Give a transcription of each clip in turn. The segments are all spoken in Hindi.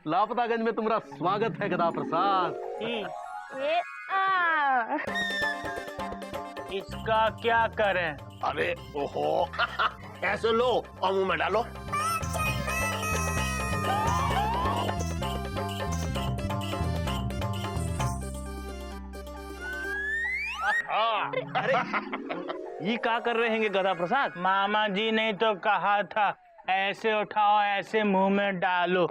लापतागंज में तुम्हारा स्वागत है गधा प्रसाद। इसका क्या करें? अरे ओहो ऐसे लो और मुंह में डालो। अरे ये क्या कर रहे हैं गधा प्रसाद? मामा जी ने तो कहा था ऐसे उठाओ ऐसे मुंह में डालो,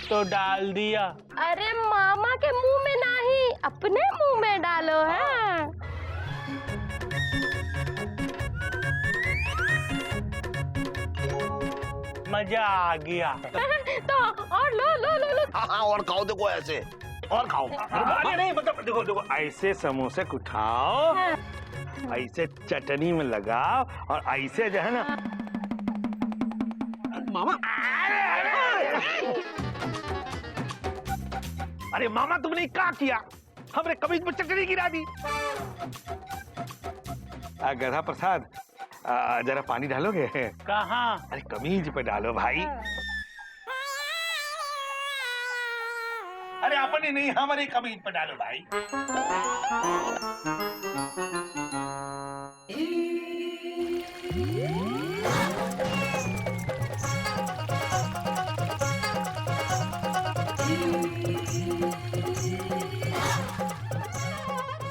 तो डाल दिया। अरे मामा के मुंह में नहीं, अपने मुंह में डालो है। मजा आ गया। तो और लो लो लो लो। हाँ और खाओ, देखो ऐसे और खाओ। अरे नहीं मतलब देखो देखो ऐसे समोसे उठाओ, ऐसे चटनी में लगाओ और ऐसे जो है ना मामा। अरे मामा तुमने क्या किया? हमने कमीज में चटनी गिरा दी। गधा प्रसाद जरा पानी डालोगे? कहाँ? अरे कमीज पे डालो भाई। अरे अपने नहीं हमारे कमीज पे डालो भाई।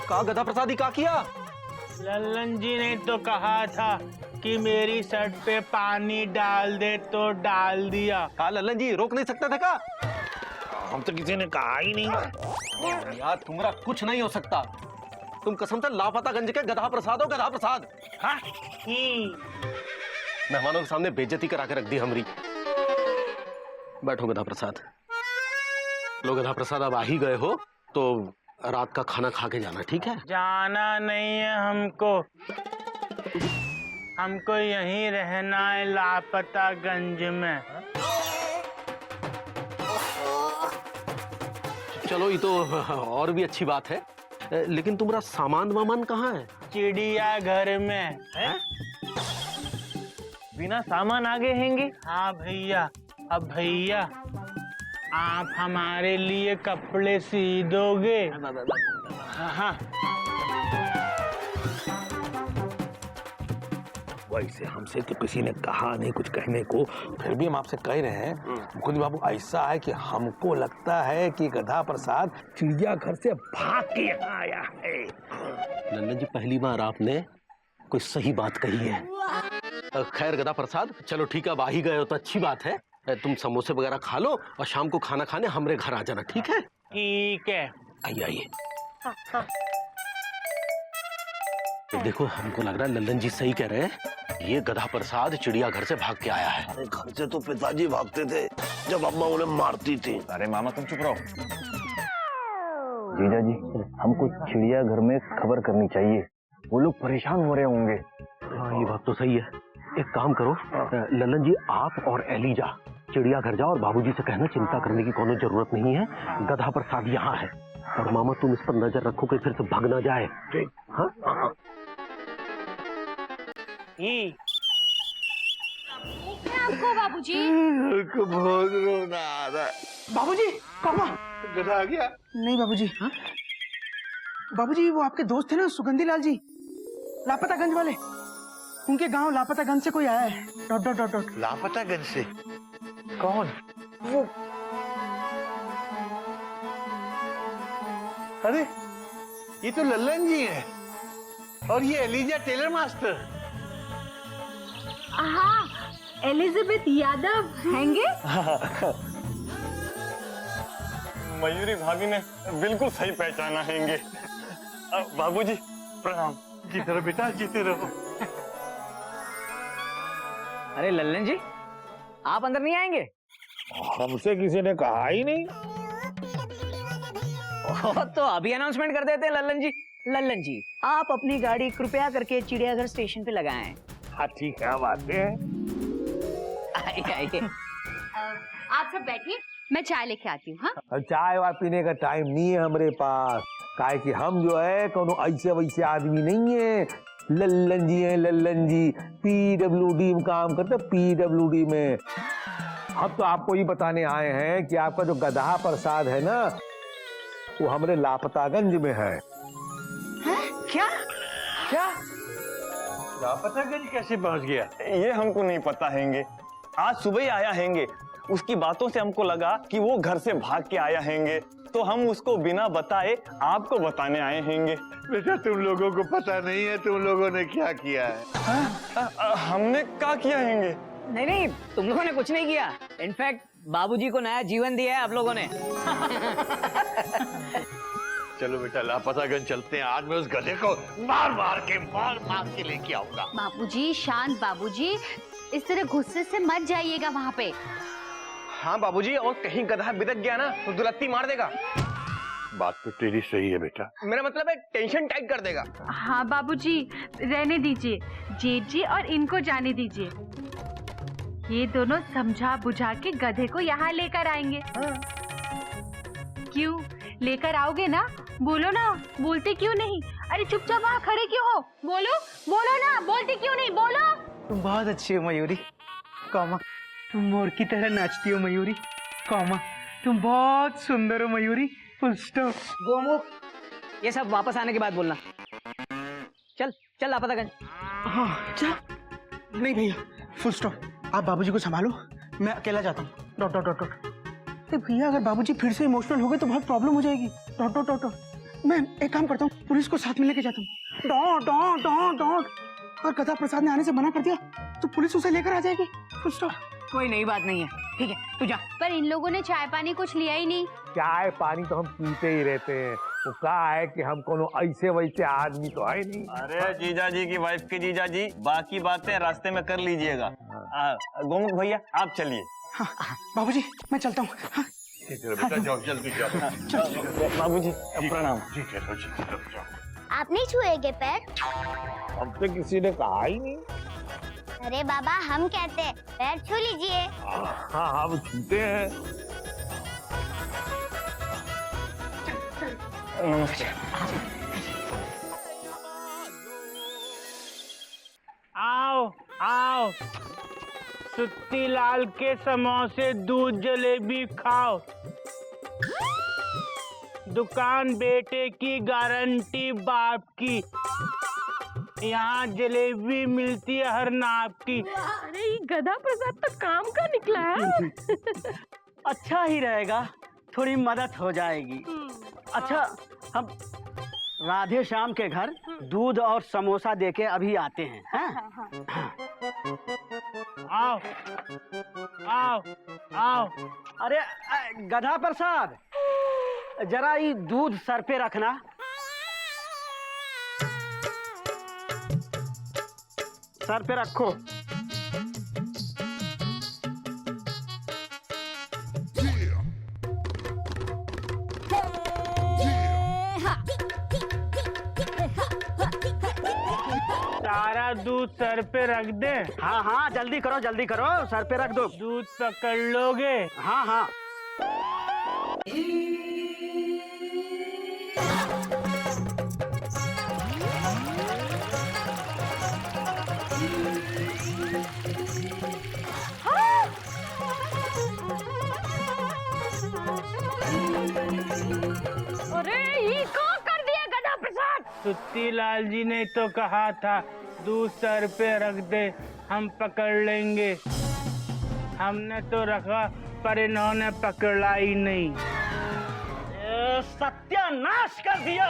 का गधा प्रसादी का किया? लल्लन जी ने तो कहा था कि मेरी शर्ट पे पानी डाल दे, तो डाल दिया। का लल्लन जी रोक नहीं सकते थे का? हम तो किसी ने कहा ही नहीं। यार तुम्हारा कुछ नहीं हो सकता। तुम कसम से लापतागंज के गधा प्रसाद हो, गधा प्रसाद। हाँ? मेहमानों के सामने बेइज्जती करा के रख दी हमारी। बैठो गधा प्रसाद। लो गधा प्रसाद, अब आ ही गए हो तो रात का खाना खा के जाना, ठीक है? जाना नहीं है हमको, हमको यहीं रहना है लापतागंज में। चलो ये तो और भी अच्छी बात है, लेकिन तुम्हारा सामान वामान कहाँ है? चिड़िया घर में है? बिना सामान आगे हैंगे? हाँ भैया। अब भैया आप हमारे लिए कपड़े सी दोगे? हाँ। वैसे हमसे तो किसी ने कहा नहीं कुछ कहने को, फिर भी हम आपसे कह रहे हैं मुकुंद बाबू, ऐसा है कि हमको लगता है कि गधा प्रसाद चिड़ियाघर से भाग के यहाँ आया है। नन्ना जी पहली बार आपने कोई सही बात कही है। खैर गधा प्रसाद, चलो ठीक है, अब आ ही गए हो तो अच्छी बात है। तुम समोसे वगैरह खा लो और शाम को खाना खाने हमरे घर आ जाना, ठीक है? ठीक है। आइए आइए। तो देखो हमको लग रहा है लल्लन जी सही कह रहे हैं, ये गधा प्रसाद चिड़ियाघर से भाग के आया है। अरे घर से तो पिताजी भागते थे जब अम्मा उन्हें मारती थी। अरे मामा तुम चुप रहो। जीजा जी, हमको चिड़ियाघर में खबर करनी चाहिए, वो लोग परेशान हो रहे होंगे। हाँ ये बात तो सही है। एक काम करो लल्लन जी, आप और एलिजा चिड़ियाघर जाओ और बाबूजी से कहना चिंता करने की कोनो जरूरत नहीं है, गधा प्रसाद यहाँ है। और मामा तुम इस पर नजर रखो कि फिर से भाग ना जाए। हाँ? आपको बाबूजी। बहुत रोना आ रहा है। बाबूजी, पापा। गधा आ गया? नहीं बाबूजी। हाँ? बाबूजी वो आपके दोस्त थे ना सुगंधी लाल जी, लापतागंज वाले, उनके गांव लापतागंज से कोई आया है। Dot dot dot dot. Lapataganj से? कौन? वो अरे ये तो लल्लन जी है और ये एलिजा टेलर मास्टर। हाँ, एलिजाबेथ यादव हैंगे? मयूरी भाभी ने बिल्कुल सही पहचाना हैंगे। बाबूजी प्रणाम। जीते रहो बेटा, जीते रहो। अरे लल्लन जी, आप अंदर नहीं आएंगे? हमसे किसी ने कहा ही नहीं। तो अभी अनाउंसमेंट कर देते हैं लल्लन जी। लल्लन जी, आप अपनी गाड़ी कृपया करके चिड़ियाघर स्टेशन पे लगाएं। हाँ ठीक है, बात है। आइए आइए। आप सब बैठिए, मैं चाय लेके आती हूँ। हाँ? चाय वाय पीने का टाइम नहीं है हमारे पास, काहे कि हम जो है कोनो ऐसे वैसे आदमी नहीं है। लल्लन जी हैं, लल्लन जी PWD में काम करते, PWD में। हम तो आपको ये बताने आए हैं कि आपका जो गधा प्रसाद है ना, वो हमारे लापतागंज में है। क्या क्या? लापतागंज कैसे पहुंच गया? ये हमको नहीं पता हैंगे। आज सुबह ही आया हैंगे। उसकी बातों से हमको लगा कि वो घर से भाग के आया हैंगे, तो हम उसको बिना बताए आपको बताने आए हैंगे। बेटा तुम लोगों को पता नहीं है तुम लोगों ने क्या किया है? हमने क्या किया हैंगे? नहीं नहीं, तुम लोगों ने कुछ नहीं किया। इनफैक्ट बाबूजी को नया जीवन दिया है आप लोगों ने। चलो बेटा लापतागंज चलते हैं। आज मैं उस गधे को मार मार के लेके आऊंगा। बाबूजी शांत बाबूजी, इस तरह गुस्से से मत जाइएगा वहाँ पे। हाँ बाबूजी, और कहीं गधा बिदक गया ना तो दुलत्ती मार देगा। बात तो तेरी सही है बेटा। मेरा मतलब है टेंशन टाइट कर देगा। हाँ बाबूजी, रहने दीजिए। जेठ जी और इनको जाने दीजिए। ये दोनों समझा बुझा के गधे को यहाँ लेकर आएंगे। क्यों लेकर आओगे ना? बोलो ना, बोलते क्यों नहीं? अरे चुपचाप वहाँ खड़े क्यों हो? बोलो बोलो ना, बोलते क्यों नहीं? बोलो। तुम बहुत अच्छी हो मयूरी, कौमा तुम मोर की तरह नाचती हो मयूरी, कौमा तुम बहुत सुंदर हो मयूरी, फुल स्टॉप। गोमुख, ये सब वापस आने के बाद बोलना। चल चल लापतागंज। हाँ चल। नहीं भैया, फुल स्टॉप। आप बाबूजी को संभालो, मैं अकेला जाता हूँ। Dot dot dot dot. भैया अगर बाबूजी फिर से इमोशनल हो गए तो बहुत प्रॉब्लम हो जाएगी। Dot dot dot dot. मैं एक काम करता हूँ, पुलिस को साथ में लेके जाता हूँ। Dot dot dot dot. और गधा प्रसाद ने आने से मना कर दिया तो पुलिस उसे लेकर आ जाएगी। Full stop. कोई नई बात नहीं है, ठीक है तू जा। पर इन लोगों ने चाय पानी कुछ लिया ही नहीं। चाय पानी तो हम पीते ही रहते हैं। वो कहा है कि हम कोनो ऐसे वैसे आदमी तो है नहीं। अरे जीजा जी की वाइफ के जीजा जी, बाकी बातें रास्ते में कर लीजिएगा। गोमुख भैया आप चलिए। हाँ बाबूजी मैं चलता हूँ। हाँ ठीक है बेटा, जाओ जल्दी जाओ। बाबूजी प्रणाम। ठीक है जाओ। आप नहीं छुएंगे पैर? अब तो किसी ने कहा ही नहीं। अरे बाबा हम कहते हैं पैर छू लीजिए। हाँ हम छूते हैं। आओ आओ, सुत्ती लाल के समोसे दूध जलेबी खाओ। दुकान बेटे की गारंटी बाप की। यहाँ जलेबी मिलती है हर नाप की। अरे ये गधा प्रसाद तो काम का निकला है। अच्छा ही रहेगा, थोड़ी मदद हो जाएगी। अच्छा हम राधे श्याम के घर दूध और समोसा देके अभी आते हैं। हाँ? आओ आओ आओ। अरे गधा प्रसाद, जरा ये दूध सर पे रखना। सर पे रखो। सारा दूध सर पे रख दे। हाँ हाँ जल्दी करो सर पे रख दो। दूध पकड़ लोगे? हाँ हाँ। अरे ये क्या कर दिया गधा प्रसाद? सुत्ती लाल जी ने तो कहा था दूध सर पे रख दे, हम पकड़ लेंगे। हमने तो रखा पर इन्होंने पकड़ा ही नहीं। सत्यानाश कर दिया।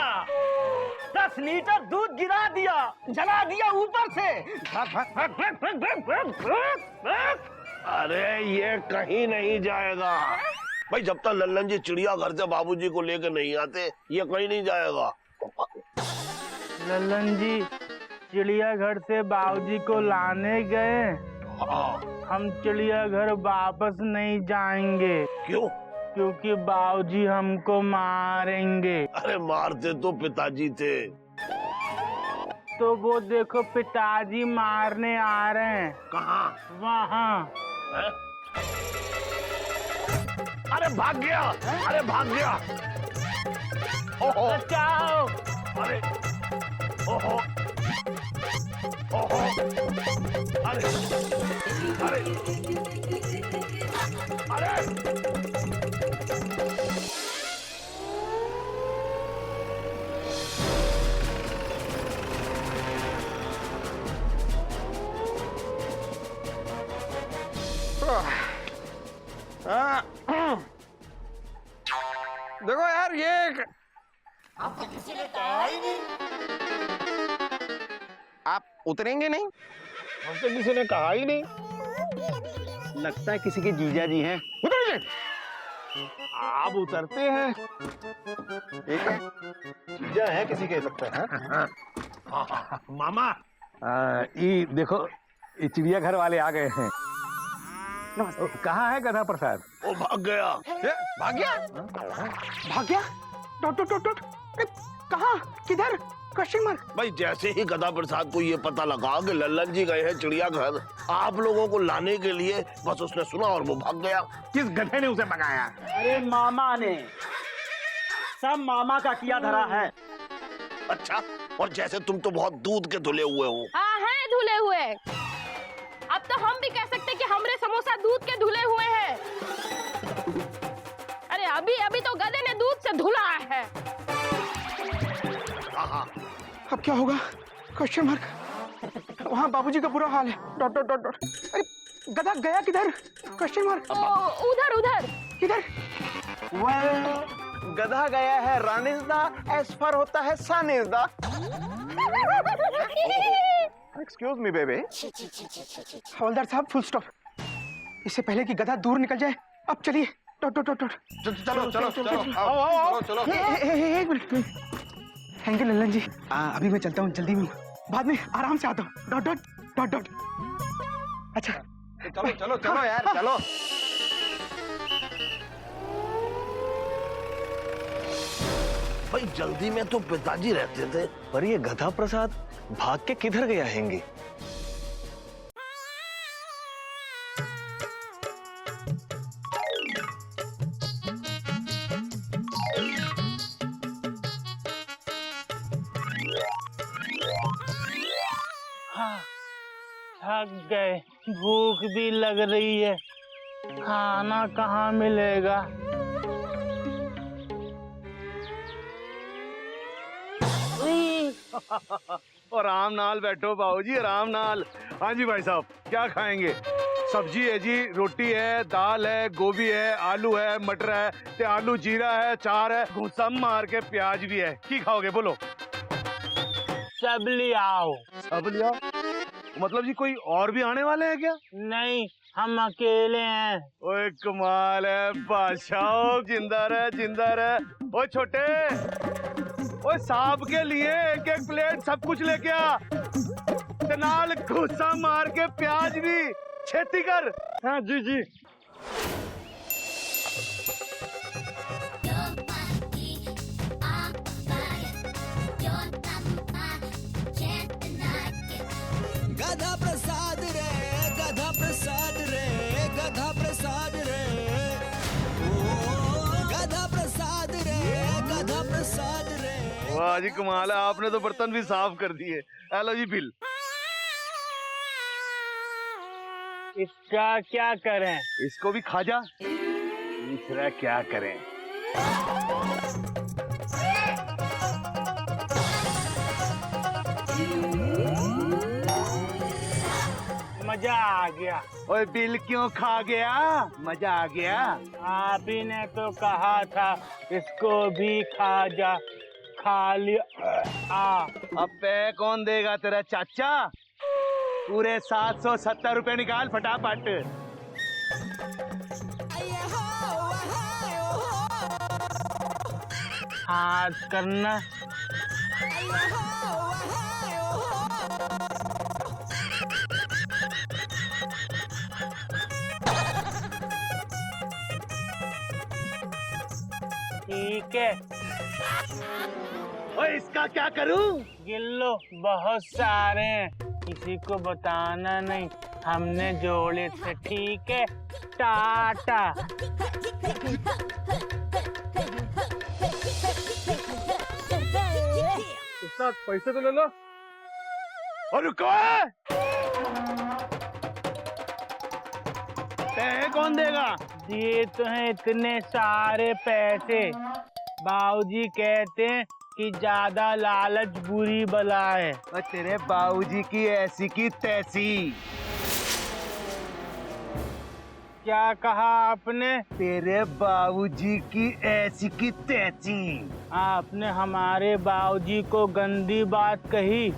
10 लीटर दूध गिरा दिया, जला दिया ऊपर से। अरे ये कहीं नहीं जाएगा भाई, जब तक लल्लन जी चिड़ियाघर से बाबूजी को लेकर नहीं आते ये कहीं नहीं जाएगा। लल्लन जी चिड़ियाघर से बाबूजी को लाने गए। हम चिड़ियाघर वापस नहीं जाएंगे। क्यों? क्योंकि बाबूजी हमको मारेंगे। अरे मारते तो पिताजी थे। तो वो देखो पिताजी मारने आ रहे हैं। कहाँ? वहाँ। अरे भाग गया, अरे भाग गया। बचाओ। अरे ओहो। अरे अरे अरे देखो यार ये आप उतरेंगे नहीं? हमसे किसी ने कहा ही नहीं। लगता है किसी के जीजा जी हैं। उतरिए। आप उतरते हैं। ठीक है, जीजा है किसी के लगता है। मामा ये देखो, ये चिड़ियाघर वाले आ गए हैं। कहाँ है गधा प्रसाद? वो भाग गया। भाग गया? भाग गया? Dot dot dot dot. कहाँ? किधर? Question mark. भाई जैसे ही गधा प्रसाद को ये पता लगा कि लल्लन जी गए हैं चिड़ियाघर आप लोगों को लाने के लिए, बस उसने सुना और वो भाग गया। किस गधे ने उसे भगाया? अरे मामा ने, सब मामा का किया धरा है। अच्छा, और जैसे तुम तो बहुत दूध के धुले हुए हो। हाँ हैं धुले हुए। अब तो हम भी कह सकते कि हमरे समोसा दूध के धुले हुए हैं। अरे अभी अभी तो गधे ने दूध से धुला है। अब क्या होगा? Question mark. वहाँ बाबूजी का बुरा हाल है। Dot dot dot dot. अरे गधा गया किधर? Question mark. उधर उधर। किधर? गधा गया है रानिजदा, एस्पर होता है सानिजदा। Excuse me baby. हवलदार साहब, फुल स्टॉप। इससे पहले कि गधा दूर निकल जाए, अब चलिए। Dot dot dot dot. चलो चलो चलो आओ चलो। एक मिनट। थैंक यू लल्लन जी। अभी मैं चलता हूँ, जल्दी में। बाद में आराम से आता हूँ। Dot dot dot dot. अच्छा चलो चलो चलो यार चलो। भाई जल्दी में तो पिताजी रहते थे। पर ये गधा प्रसाद भाग के किधर गया हैंगे? थक गए, भूख भी लग रही है, खाना कहाँ मिलेगा? आराम नाल बैठो बाबूजी, आराम नाल। हाँ जी भाई साहब, क्या खाएंगे? सब्जी है जी, रोटी है, दाल है, गोभी है, आलू है, मटर है, ते आलू जीरा है, चार है, सब मार के प्याज भी है। की खाओगे बोलो? सब ले आओ। सब लिया? मतलब जी कोई और भी आने वाले हैं क्या? नहीं, हम अकेले हैं। ओए कमाल है बादशाह, जिंदा रहे जिंदा रहे। ओए छोटे, ओए साहब के लिए एक एक प्लेट सब कुछ लेके आ, ते नाल घुसा मार के प्याज भी। छेती कर। हाँ जी जी। गधा प्रसाद रे, गधा प्रसाद रे, गधा प्रसाद रे, ओ गधा प्रसाद रे, गधा प्रसाद रे। वाह जी कमाल है, आपने तो बर्तन भी साफ कर दिए। हेलो जी बिल। इसका क्या करें? इसको भी खा जा। तीसरा क्या करें? मजा आ गया। ओए बिल क्यों खा गया? मजा आ गया। आप ही ने तो कहा था इसको भी खा जा। खा लिया। अब पे कौन देगा? तेरा चाचा। पूरे 770 रुपए निकाल फटाफट। हाथ करना। ठीक है। ओए इसका क्या करूं? गिल्लो बहुत सारे हैं, किसी को बताना नहीं, हमने जोड़े थे। ठीक है, टाटा। उस्ताद पैसे तो ले लो। और रुको, कौन देगा? दिए तो हैं इतने सारे पैसे। बाबूजी कहते हैं कि ज्यादा लालच बुरी बला है। और तेरे बाबूजी की ऐसी की तैसी। क्या कहा आपने? तेरे बाबूजी की ऐसी की तैसी। आपने हमारे बाबूजी को गंदी बात कही।